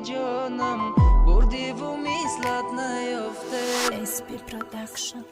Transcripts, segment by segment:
جانم بردی و مثلت نیافته. SP Production.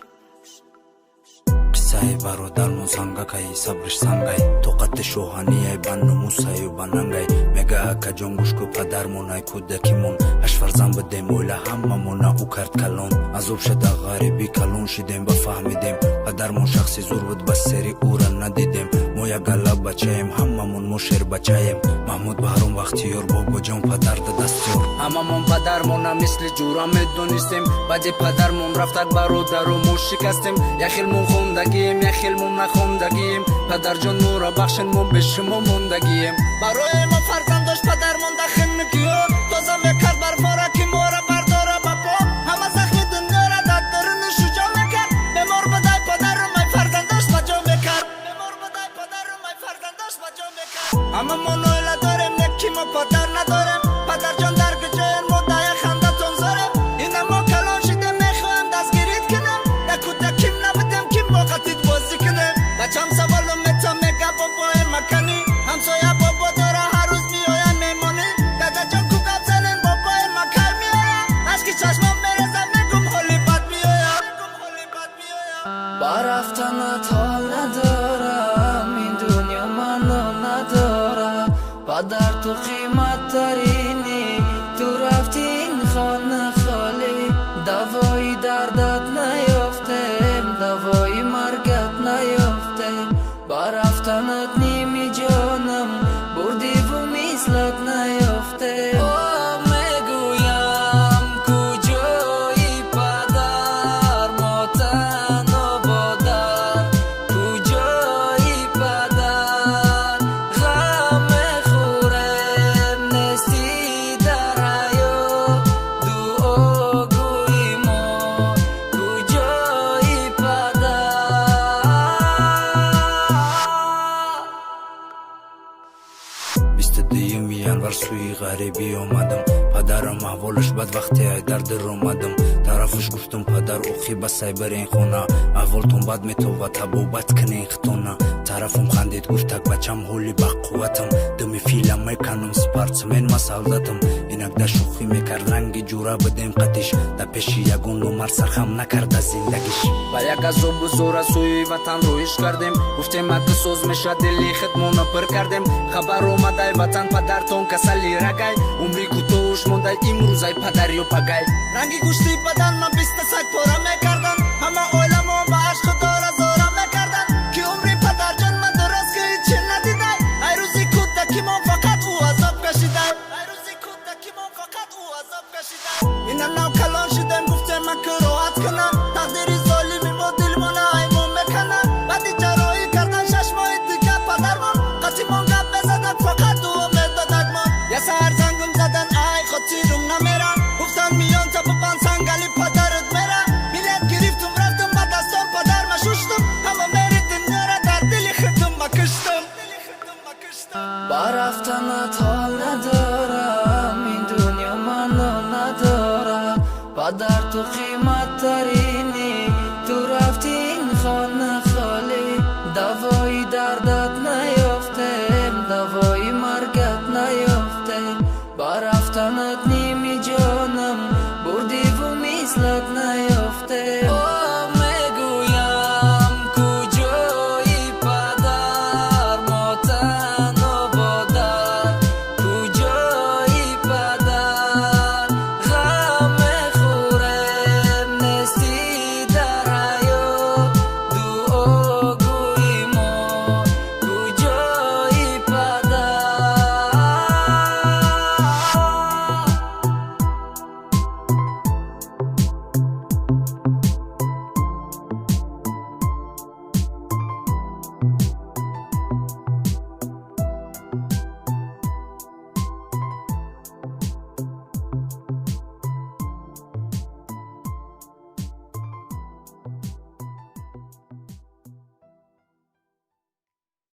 قصه برادرمون سنگکای صبرش سنگای توقت شوهانی بانو موسای باننگای میگه اکا جان گوش کو پدرمون ای کودکیمون اش فرزن بدیم اولا هممون او کرد کلون عذاب شده غریبی کلون شدیم بفهمیدیم پدرمون شخصی زور بود بس سری او را ندیدیم ما یک گله بچهیم هممون مشیر بچهیم محمود بهرون وقتی یار بابا جان پدر دستیار هممون پدرمون مثل جورا میدونستیم بعد پدرمون رفتک برادر و مو شکستیم یخیلمون خوندگیم یخیلمون نخوندگیم پدر جان نورا بخشن ما به شما موندگیم برای ما فرزند داشت پدرمون دخل نکیو تازه میکرد بر فارکی ما را برداره بپا همه زخمی دنیا را در درون شجا میکرد بمار بدای پدرم ای فرزند داشت بجا میکرد بمار بدای پدرم ای فرزند داشت بجا میکرد همه ما نویله داریم نکی ما پدر نداریم پدر جان در گجاین ما دای خنده تون زاریم اینه ما کلان شده میخوایم دستگیرید کنیم دکودکیم نبودیم کیم وقتید بازی کنیم بچم سوالو میتا میگه بابای مکنی همسایه بابا داره هر روز میاین میمانی دادا جان کو گپ زنن بابای مکر میاین اشکی چشمم میرزم میگم حالی بد میاین با رفتنت حال ندارم این دنیا منو نداره پدر تو قیمت ترینی تو رفتی این خانه خالی دوایی دردت نیافتم دوایی مرگت نیافتم با رفتنت نیمی جانم بردی و مثلت نیافته میگویم کجایی پدر ماتن و بادر کجایی پدر غم میخورم نستی در حیات دعاگوی ما کجایی پدر 22 ینور سوی غریبی اومدم پدرم احوالش بد وقتی در در اومدم طرفش گفتم پدر اوخی بسای برین خونه احوالتون بد میتو تبوبت کنین خطونه طرفم خندید گفتک بچم هولی با قوتم دمی فیلم میکنم سپارتسمن مسئولتم اینک در شوخی میکرد رنگی جورا بدیم قدیش در پیشی یگون نمر سرخم نکرد از زندگیش با یک از بزرگ سوی وطن رویش کردیم گفتیم اگه سوز میشه دلی خدمونو پر کردیم خبر اومده وطن پدرتون کسلی رگای عمری کوتاهش مونده امروزای پدری و پگای رنگی گوشتی بدن من 20 سگ پاره میکردن همه اویلمون با عشق داره زاره میکردن که عمری پدر جان من درست که هیچی ندیده ای روزی کودکی من فقط او عذاب کشیده ای روزی کودکی من فقط او عذاب کشیده اینم نو کلان شدم گفتم من که راحت کنم تقدیری ظالمی با دلمون ایمون میکنم بعدی جراحی کردن 6 ماه دیگه پدرمون قطیمون گپ بزدن فقط او میدادک من یه سهر زنگم زدن ای خطیرم نمیرن گفتن میان تا بپن سنگلی پدرت میره میلت گرفتم رفتم با دستم پدر مشوشتم همه میری دنیا را در دلی خدم بکشتم با رفتنت حال ندارم این دنیا منو نداره پدر تو قیمت تری